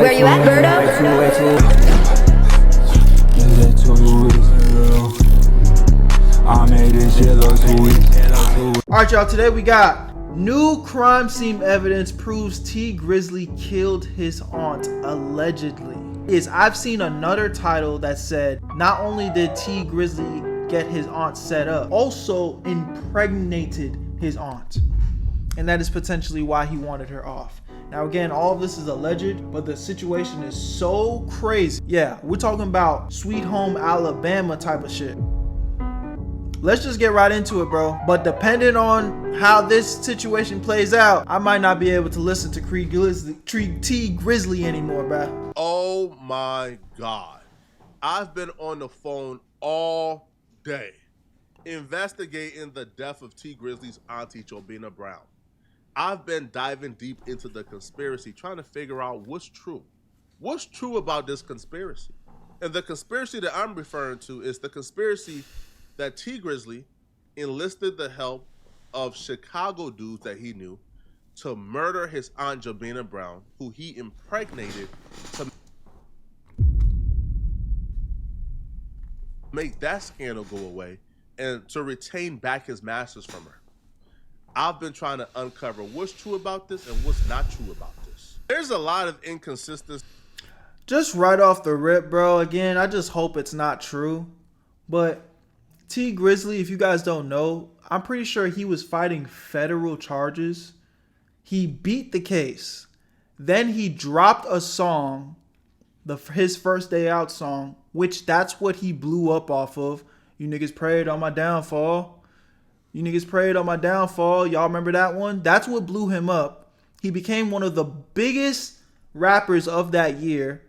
Where you at, Berto? Alright, y'all, today we got new crime scene evidence proves T Grizzly killed his aunt allegedly. I've seen another title that said not only did T Grizzly get his aunt set up, also impregnated his aunt. And that is potentially why he wanted her off. Now again, all of this is alleged, but the situation is so crazy. Yeah, we're talking about Sweet Home Alabama type of shit. Let's just get right into it, bro. But depending on how this situation plays out, I might not be able to listen to T Grizzly anymore, bro. Oh my God. I've been on the phone all day investigating the death of T Grizzly's auntie, Jobina Brown. I've been diving deep into the conspiracy, trying to figure out what's true. What's true about this conspiracy? And the conspiracy that I'm referring to is the conspiracy that T Grizzly enlisted the help of Chicago dudes that he knew to murder his aunt Jobina Brown, who he impregnated to make that scandal go away and to retain back his masters from her. I've been trying to uncover what's true about this and what's not true about this. There's a lot of inconsistency. Just right off the rip, bro. Again, I just hope it's not true. But T Grizzly, if you guys don't know, I'm pretty sure he was fighting federal charges. He beat the case. Then he dropped a song, his first day out song, which that's what he blew up off of. You niggas prayed on my downfall. You niggas prayed on my downfall. Y'all remember that one? That's what blew him up. He became one of the biggest rappers of that year.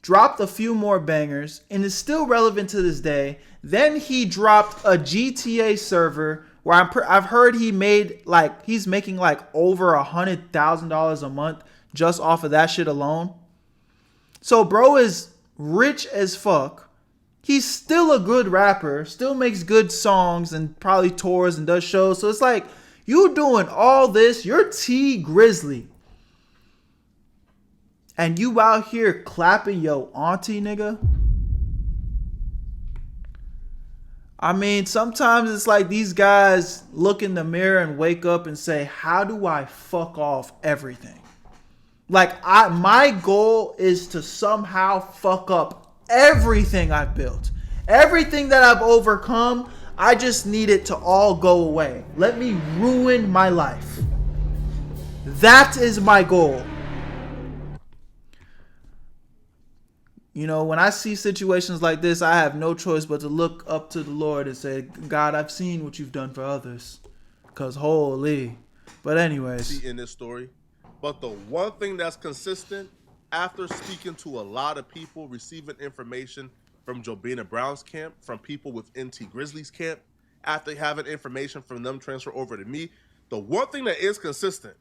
Dropped a few more bangers and is still relevant to this day. Then he dropped a GTA server where I've heard he's making like over $100,000 a month just off of that shit alone. So bro is rich as fuck. He's still a good rapper, still makes good songs and probably tours and does shows. So it's like, you doing all this, you're T Grizzly. And you out here clapping yo auntie, nigga. I mean, sometimes it's like these guys look in the mirror and wake up and say, how do I fuck off everything? Like, my goal is to somehow fuck up everything I've built. Everything that I've overcome, I just need it to all go away. Let me ruin my life. That is my goal. You know, when I see situations like this, I have no choice but to look up to the Lord and say, God, I've seen what you've done for others. Because holy. But anyways. In this story. But the one thing that's consistent, after speaking to a lot of people, receiving information from Jobina Brown's camp, from people within T Grizzly's camp, after having information from them transfer over to me, the one thing that is consistent,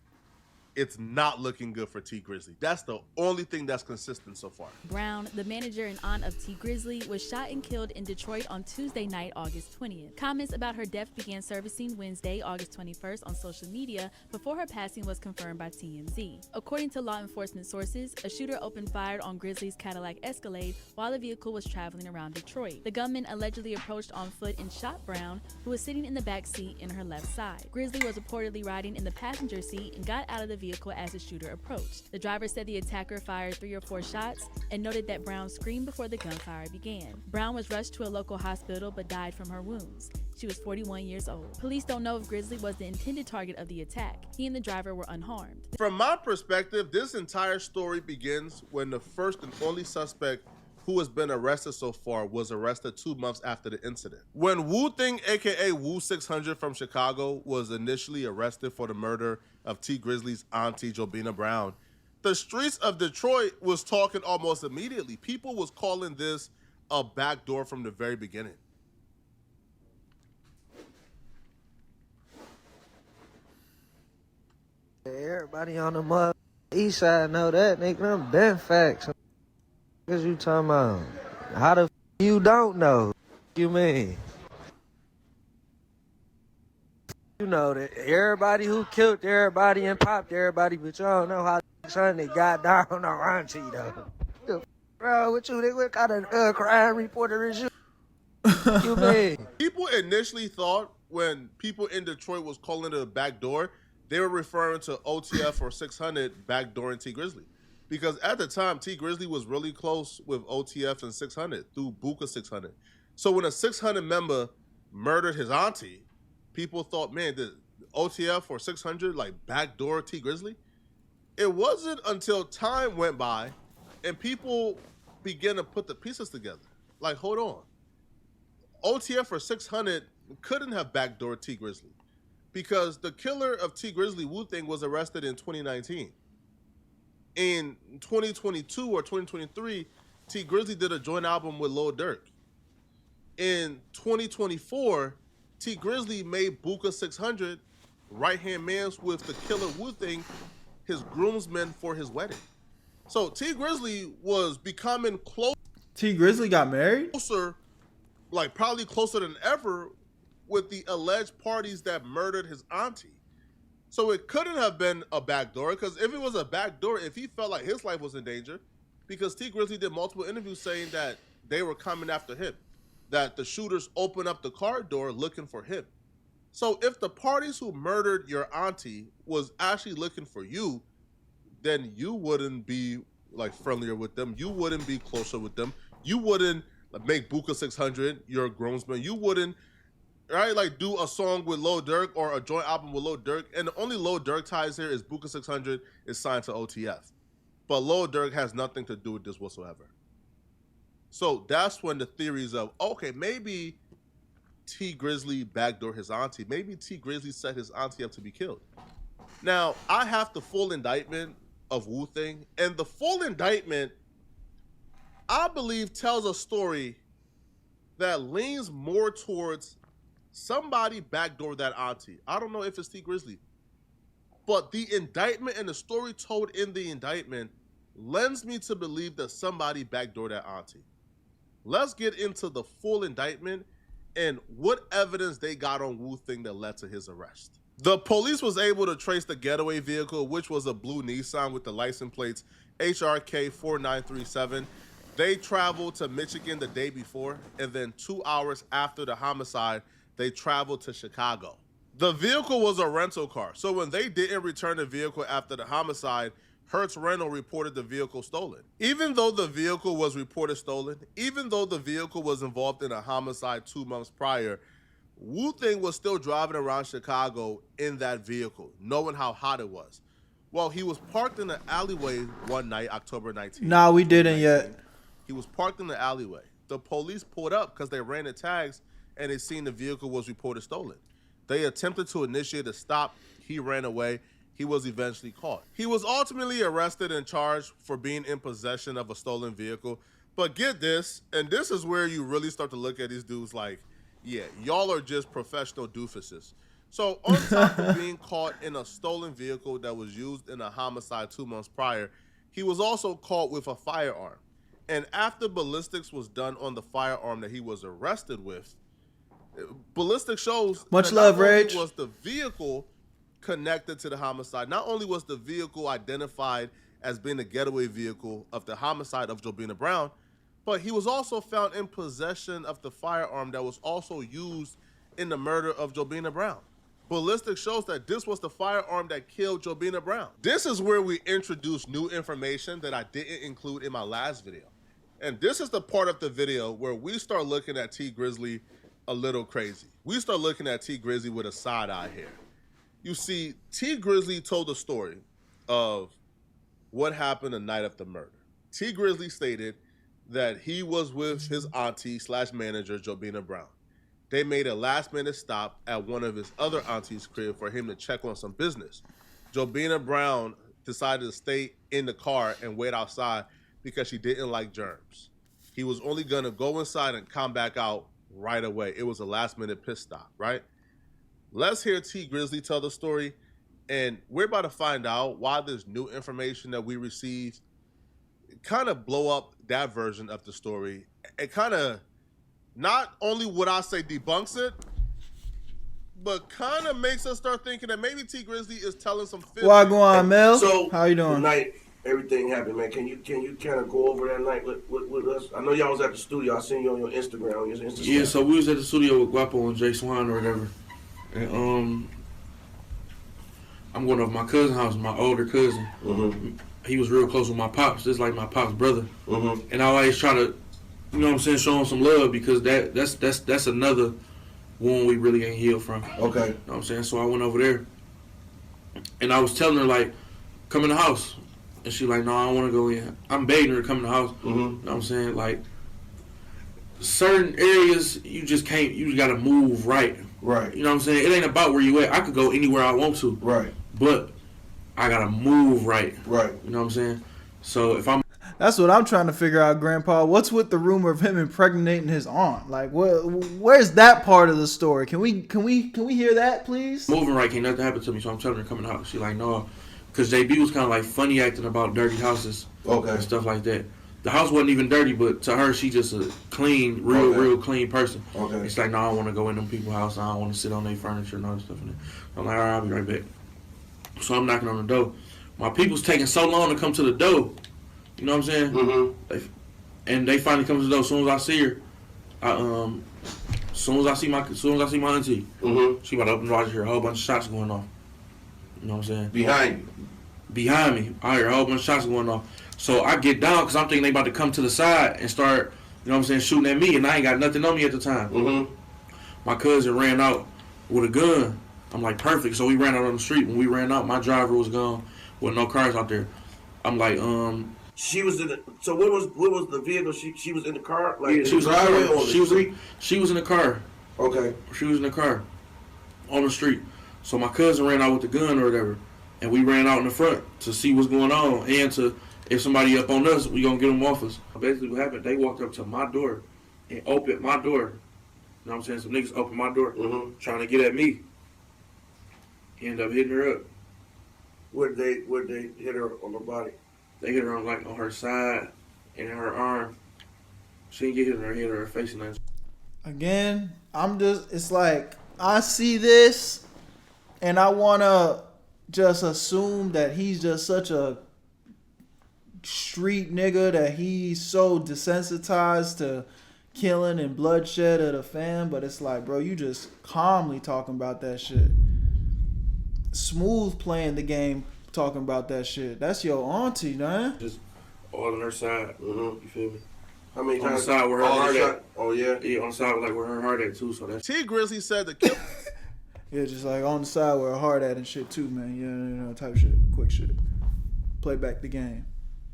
it's not looking good for T Grizzly. That's the only thing that's consistent so far. Brown, the manager and aunt of T Grizzly, was shot and killed in Detroit on Tuesday night, August 20th. Comments about her death began surfacing Wednesday, August 21st on social media before her passing was confirmed by TMZ. According to law enforcement sources, a shooter opened fire on Grizzly's Cadillac Escalade while the vehicle was traveling around Detroit. The gunman allegedly approached on foot and shot Brown, who was sitting in the back seat in her left side. Grizzly was reportedly riding in the passenger seat and got out of the vehicle as the shooter approached. The driver said the attacker fired 3 or 4 shots and noted that Brown screamed before the gunfire began. Brown was rushed to a local hospital but died from her wounds. She was 41 years old. Police don't know if Grizzly was the intended target of the attack. He and the driver were unharmed. From my perspective, this entire story begins when the first and only suspect who has been arrested so far was arrested 2 months after the incident. When Wu Thing, aka Wu 600 from Chicago, was initially arrested for the murder of T Grizzly's auntie Jobina Brown, the streets of Detroit was talking almost immediately. People was calling this a backdoor from the very beginning. Everybody on the east side know that, nigga. Them been facts. What you talking about? How the you don't know? What you mean? You know that everybody who killed everybody and popped everybody, but y'all don't know how son that got down on auntie though. The bro, what you think? What kind of crime reporter is you? You mean? People initially thought when people in Detroit was calling it a backdoor, they were referring to OTF or 600 backdooring T Grizzly. Because at the time, T Grizzly was really close with OTF and 600 through Buka 600. So when a 600 member murdered his auntie, people thought, man, the OTF or 600 like backdoor T Grizzly? It wasn't until time went by and people began to put the pieces together. Like, hold on. OTF or 600 couldn't have backdoored T Grizzly because the killer of T Grizzly, Wu-Tang, was arrested in 2019. In 2022 or 2023, T Grizzly did a joint album with Lil Durk. In 2024, T Grizzly made Buka 600 right-hand mans with the killer Wu-Tang his groomsmen for his wedding. So T Grizzly was becoming T Grizzly got married? closer, like probably closer than ever with the alleged parties that murdered his auntie. So it couldn't have been a backdoor, because if it was a backdoor, if he felt like his life was in danger, because T Grizzly did multiple interviews saying that they were coming after him, that the shooters opened up the car door looking for him. So if the parties who murdered your auntie was actually looking for you, then you wouldn't be like friendlier with them. You wouldn't be closer with them. You wouldn't make Buka 600 your groomsman. You wouldn't, right, like do a song with Lil Durk or a joint album with Lil Durk. And the only Lil Durk ties here is Buka 600 is signed to OTF. But Lil Durk has nothing to do with this whatsoever. So that's when the theories of, okay, maybe T Grizzly backdoor his auntie. Maybe T Grizzly set his auntie up to be killed. Now, I have the full indictment of Wu-Tang, and the full indictment, I believe, tells a story that leans more towards somebody backdoor that auntie. I don't know if it's T Grizzly, but the indictment and the story told in the indictment lends me to believe that somebody backdoored that auntie. Let's get into the full indictment and what evidence they got on Wu-Tang that led to his arrest. The police was able to trace the getaway vehicle, which was a blue Nissan with the license plates HRK 4937. They traveled to Michigan the day before, and then 2 hours after the homicide, they traveled to Chicago. The vehicle was a rental car, so when they didn't return the vehicle after the homicide, Hertz Rental reported the vehicle stolen. Even though the vehicle was reported stolen, even though the vehicle was involved in a homicide 2 months prior, Wu-Tang was still driving around Chicago in that vehicle, knowing how hot it was. Well, he was parked in the alleyway one night, October 19th. Nah, we didn't yet. He was parked in the alleyway. The police pulled up because they ran the tags and they seen the vehicle was reported stolen. They attempted to initiate a stop. He ran away. He was eventually caught. He was ultimately arrested and charged for being in possession of a stolen vehicle. But get this, and this is where you really start to look at these dudes like, yeah, y'all are just professional doofuses. So on top of being caught in a stolen vehicle that was used in a homicide 2 months prior, he was also caught with a firearm. And after ballistics was done on the firearm that he was arrested with, ballistics shows much that love, not only Reg. was the vehicle connected to the homicide, not only was the vehicle identified as being the getaway vehicle of the homicide of Jobina Brown, but he was also found in possession of the firearm that was also used in the murder of Jobina Brown. Ballistics shows that this was the firearm that killed Jobina Brown. This is where we introduce new information that I didn't include in my last video. And this is the part of the video where we start looking at T Grizzly a little crazy. We start looking at T Grizzly with a side eye here. You see, T Grizzly told the story of what happened the night of the murder. T Grizzly stated that he was with his auntie / manager, Jobina Brown. They made a last-minute stop at one of his other auntie's crib for him to check on some business. Jobina Brown decided to stay in the car and wait outside because she didn't like germs. He was only gonna go inside and come back out right away. It was a last-minute pit stop, right? Let's hear T Grizzly tell the story, and we're about to find out why this new information that we received kind of blow up that version of the story. It kind of, not only would I say debunks it, but kind of makes us start thinking that maybe T Grizzly is telling some fibs. Wagwan, Mel. So How you doing? the night everything happened, man. Can you kind of go over that night with us? I know y'all was at the studio. I seen you on your Instagram. On your Instagram. Yeah, so we was at the studio with Guapo and Jay Swan or whatever, and I'm going over my cousin's house, my older cousin. Mm-hmm. He was real close with my pops, just like my pops' brother. Mm-hmm. And I always try to, you know what I'm saying, show him some love because that's another wound we really ain't healed from. Okay. You know what I'm saying? So I went over there, and I was telling her, like, come in the house. And she like, no, I don't want to go in. I'm begging her to come in the house. Mm-hmm. You know what I'm saying? Like, certain areas, you just can't, you got to move right. Right. You know what I'm saying? It ain't about where you at. I could go anywhere I want to. Right. But I got to move right. Right. You know what I'm saying? So if I'm... That's what I'm trying to figure out, Grandpa. What's with the rumor of him impregnating his aunt? Like, where's that part of the story? Can we hear that, please? Moving right, can't nothing happen to me, so I'm telling her to come in the house. She like, no. Because JB was kind of like funny acting about dirty houses. Okay. And stuff like that. The house wasn't even dirty, but to her, she just a clean, real clean person. Okay. It's like, no, I don't want to go in them people's house. I don't want to sit on their furniture and all that stuff in there. I'm like, all right, I'll be right back. So I'm knocking on the door. My people's taking so long to come to the door. You know what I'm saying? Mm-hmm. And they finally come to the door. As soon as I see her, as soon as I see my auntie, mm-hmm. She about to open the door. I just hear a whole bunch of shots going off. You know what I'm saying? Behind you. Behind me. I hear a whole bunch of shots going off. So I get down because I'm thinking they about to come to the side and start, you know what I'm saying, shooting at me, and I ain't got nothing on me at the time. Mm-hmm. My cousin ran out with a gun. I'm like, perfect. So we ran out on the street. When we ran out, my driver was gone with no cars out there. I'm like, She was in the. So what was the vehicle? She was in the car. Like yeah, she was in the car. She was in the car. Okay. She was in the car on the street. So my cousin ran out with the gun or whatever, and we ran out in the front to see what's going on and to, if somebody up on us, we gonna get them off us. Basically what happened, they walked up to my door and opened my door. You know what I'm saying? Some niggas opened my door, mm-hmm. trying to get at me. Ended up hitting her up. Where'd they hit her on the body? They hit her on her side and in her arm. She didn't get hit in her head or her face and nothing. Again, it's like, I see this and I wanna just assume that he's just such a street nigga that he's so desensitized to killing and bloodshed of the fam, but it's like, bro, you just calmly talking about that shit. Smooth playing the game, talking about that shit. That's your auntie, man. Just all on her side. Mm-hmm. You feel me? How many on times? The side where her heart at. Oh yeah. Yeah, on the side like where her heart at too. So that's. T Grizzley said the kill. Yeah, just like on the side where her heart at and shit too, man. You know, type shit, quick shit. Play back the game.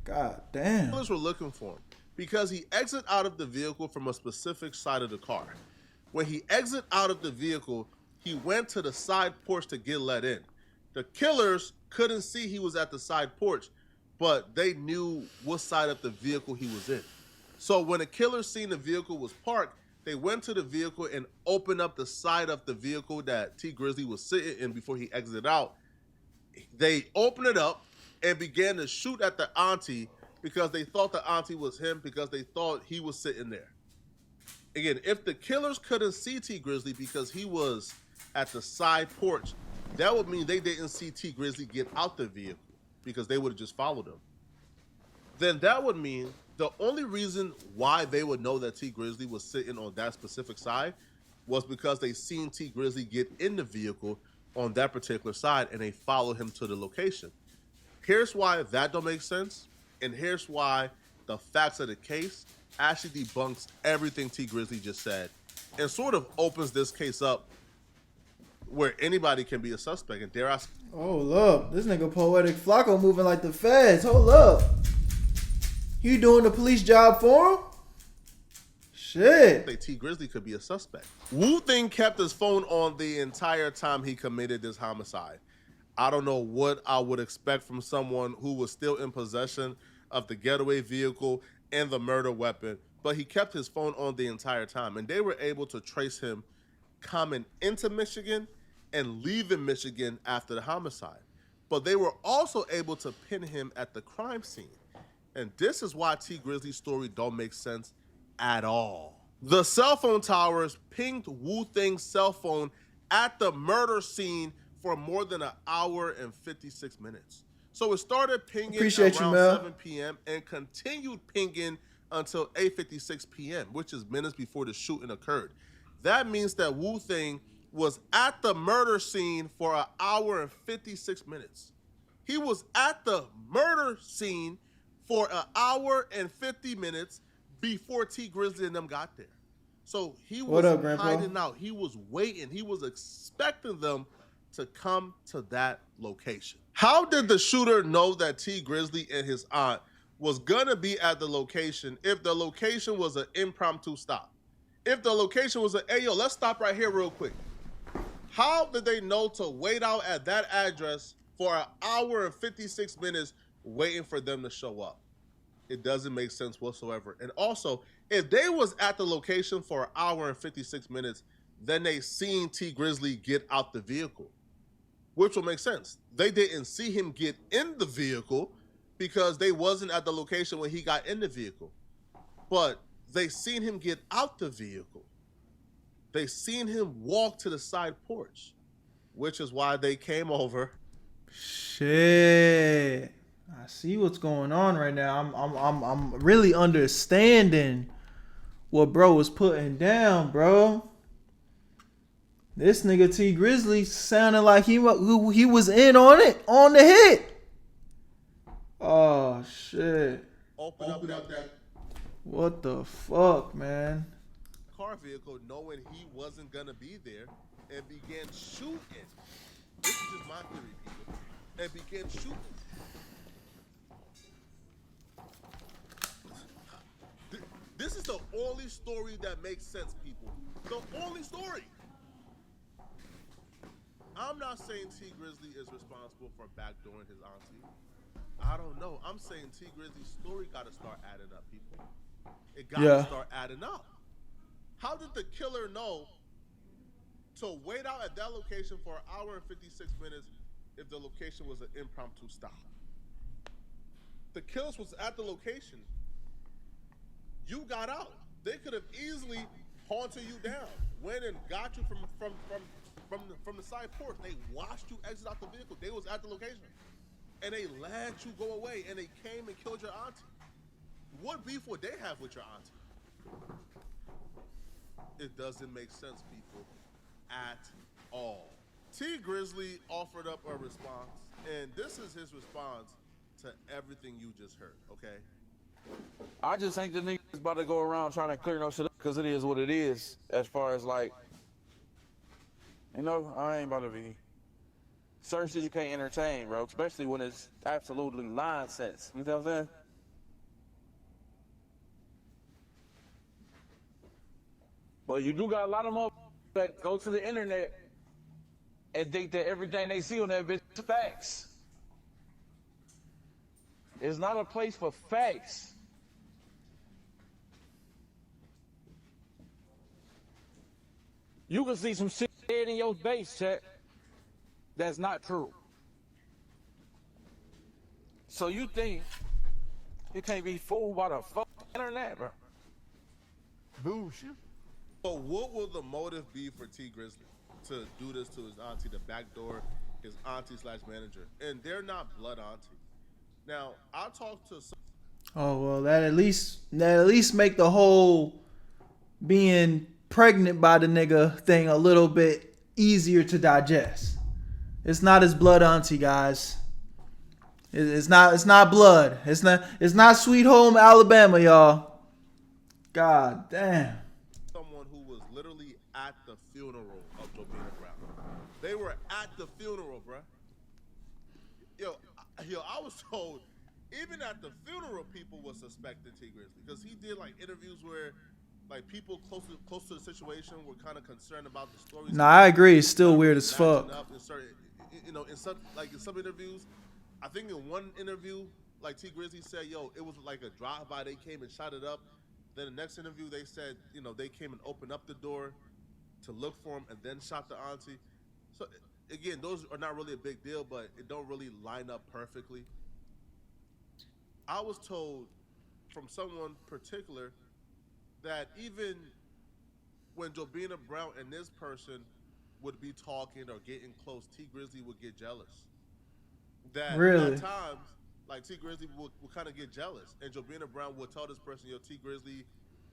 God damn. Killers were looking for him because he exited out of the vehicle from a specific side of the car. When he exited out of the vehicle, he went to the side porch to get let in. The killers couldn't see he was at the side porch, but they knew what side of the vehicle he was in. So when the killers seen the vehicle was parked, they went to the vehicle and opened up the side of the vehicle that T Grizzley was sitting in before he exited out. They opened it up and began to shoot at the auntie because they thought the auntie was him, because they thought he was sitting there. Again, if the killers couldn't see T Grizzley because he was at the side porch, that would mean they didn't see T Grizzley get out the vehicle because they would have just followed him. Then that would mean the only reason why they would know that T Grizzley was sitting on that specific side was because they seen T Grizzley get in the vehicle on that particular side and they followed him to the location. Here's why that don't make sense, and here's why the facts of the case actually debunks everything T Grizzley just said and sort of opens this case up where anybody can be a suspect. And dare I say, hold up, this nigga Poetic Flacco moving like the feds. Hold up, you doing the police job for him? Shit. T Grizzley could be a suspect. Wu Thing kept his phone on the entire time he committed this homicide. I don't know what I would expect from someone who was still in possession of the getaway vehicle and the murder weapon, but he kept his phone on the entire time, and they were able to trace him coming into Michigan and leaving Michigan after the homicide. But they were also able to pin him at the crime scene. And this is why T Grizzly's story don't make sense at all. The cell phone towers pinged Wu Thing's cell phone at the murder scene for more than an hour and 56 minutes. So it started pinging Appreciate you, around Mel. 7 p.m. and continued pinging until 8:56 p.m., which is minutes before the shooting occurred. That means that Wu-Thing was at the murder scene for an hour and 56 minutes. He was at the murder scene for an hour and 50 minutes before T Grizzly and them got there. So he was hiding out. He was waiting. He was expecting them to come to that location. How did the shooter know that T Grizzly and his aunt was gonna be at the location if the location was an impromptu stop? If the location was hey, yo, let's stop right here real quick. How did they know to wait out at that address for an hour and 56 minutes waiting for them to show up? It doesn't make sense whatsoever. And also, if they was at the location for an hour and 56 minutes, then they seen T Grizzly get out the vehicle, which will make sense. They didn't see him get in the vehicle because they wasn't at the location when he got in the vehicle. But they seen him get out the vehicle. They seen him walk to the side porch, which is why they came over. Shit. I see what's going on right now. I'm really understanding what bro was putting down, bro. This nigga T Grizzly sounded like he was in on it, on the hit. Oh shit. Open up that What the fuck, man? car vehicle knowing he wasn't gonna be there and began shooting. This is just my theory, people. And began shooting. This is the only story that makes sense, people. The only story. I'm not saying T Grizzly is responsible for backdooring his auntie. I don't know. I'm saying T Grizzly's story gotta start adding up, people. It gotta start adding up. How did the killer know to wait out at that location for an hour and 56 minutes if the location was an impromptu stop? The killers was at the location. You got out. They could have easily haunted you down, went and got you from the side porch. They watched you exit out the vehicle. They was at the location, and they let you go away, and they came and killed your auntie. What beef would they have with your auntie? It doesn't make sense, people, at all. T Grizzly offered up a response, and this is his response to everything you just heard, okay? I just think the niggas about to go around trying to clear no shit up because it is what it is. As far as like, you know, I ain't about to be. Certain shit you can't entertain, bro, especially when it's absolutely nonsense. You know what I'm saying? But you do got a lot of motherfuckers that go to the internet and think that everything they see on that bitch is facts. It's not a place for facts. You can see some shit in your base chat that's not true. So you think you can't be fooled by the fucking internet, bro? Bullshit. So what will the motive be for T Grizzly to do this to his auntie, to backdoor his auntie / manager? And they're not blood auntie. Now, I talked to some. Oh well, that at least make the whole being pregnant by the nigga thing a little bit easier to digest. It's not his blood auntie, guys. It's not blood. It's not Sweet Home Alabama, y'all. God damn. Someone who was literally at the funeral of Jobina Brown. They were at the funeral, bruh. Yo, I was told even at the funeral people were suspecting T Grizzly because he did like interviews where like people close to the situation were kind of concerned about the stories. Nah, I agree. It's still weird as fuck. In some interviews, I think in one interview, like T Grizzly said, yo, it was like a drive-by. They came and shot it up. Then the next interview, they said, you know, they came and opened up the door to look for him and then shot the auntie. So again, those are not really a big deal, but it don't really line up perfectly. I was told from someone particular that even when Jobina Brown and this person would be talking or getting close, T Grizzly would get jealous. that Really? at times, like T Grizzley will kind of get jealous, and Jobina Brown will tell this person, "Yo, T Grizzley,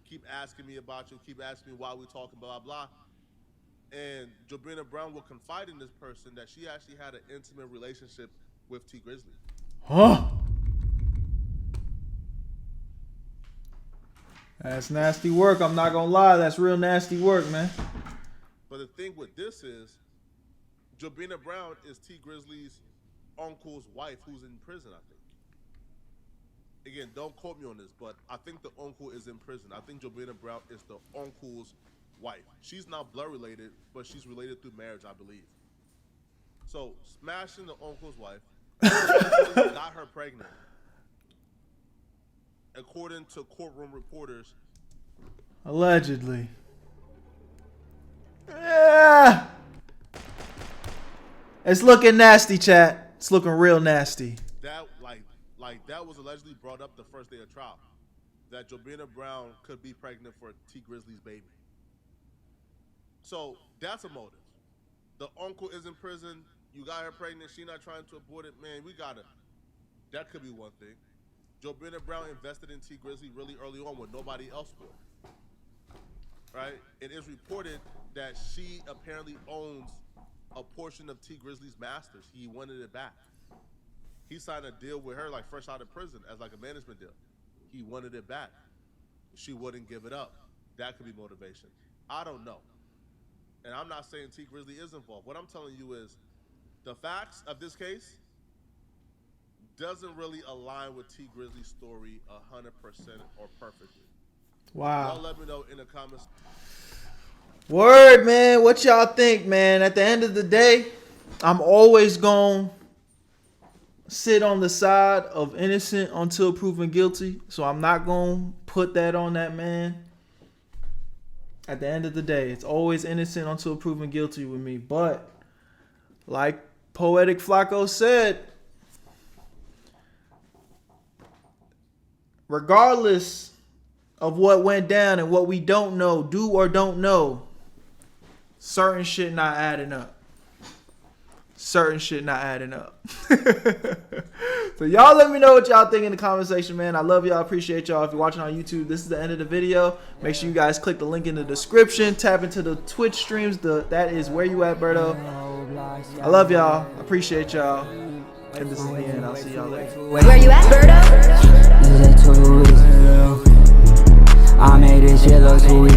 keep asking me about you, keep asking me why we talking, blah blah." And Jobina Brown will confide in this person that she actually had an intimate relationship with T Grizzley. Huh? That's nasty work. I'm not gonna lie. That's real nasty work, man. But the thing with this is, Jobina Brown is T Grizzley's uncle's wife, who's in prison, I think. Again, don't quote me on this, but I think the uncle is in prison. I think Jobina Brown is the uncle's wife. She's not blood related, but she's related through marriage, I believe. So, smashing the uncle's wife got her pregnant. According to courtroom reporters. Allegedly. Yeah. It's looking nasty, chat. It's looking real nasty. That that was allegedly brought up the first day of trial. That Jobina Brown could be pregnant for T Grizzley's baby. So that's a motive. The uncle is in prison. You got her pregnant. She not trying to abort it. Man, we got to. That could be one thing. Jobina Brown invested in T Grizzley really early on when nobody else would. Right? It is reported that she apparently owns a portion of T Grizzley's masters. He wanted it back. He signed a deal with her like fresh out of prison as like a management deal. He wanted it back. She wouldn't give it up. That could be motivation. I don't know. And I'm not saying T Grizzley is involved. What I'm telling you is the facts of this case doesn't really align with T Grizzley's story 100% or perfectly. Wow. Y'all let me know in the comments. Word, man. What y'all think, man? At the end of the day, I'm always going to sit on the side of innocent until proven guilty. So I'm not going to put that on that man. At the end of the day, it's always innocent until proven guilty with me. But like Poetic Flacco said, regardless of what went down and what we don't know, do or don't know, certain shit not adding up. Certain shit not adding up. So y'all let me know what y'all think in the comment section, man. I love y'all. Appreciate y'all. If you're watching on YouTube, this is the end of the video. Make sure you guys click the link in the description. Tap into the Twitch streams. That is Where You At, Berto. I love y'all. Appreciate y'all. And this is the end. I'll see y'all later. Where you at, Berto? I made this shit look sweet.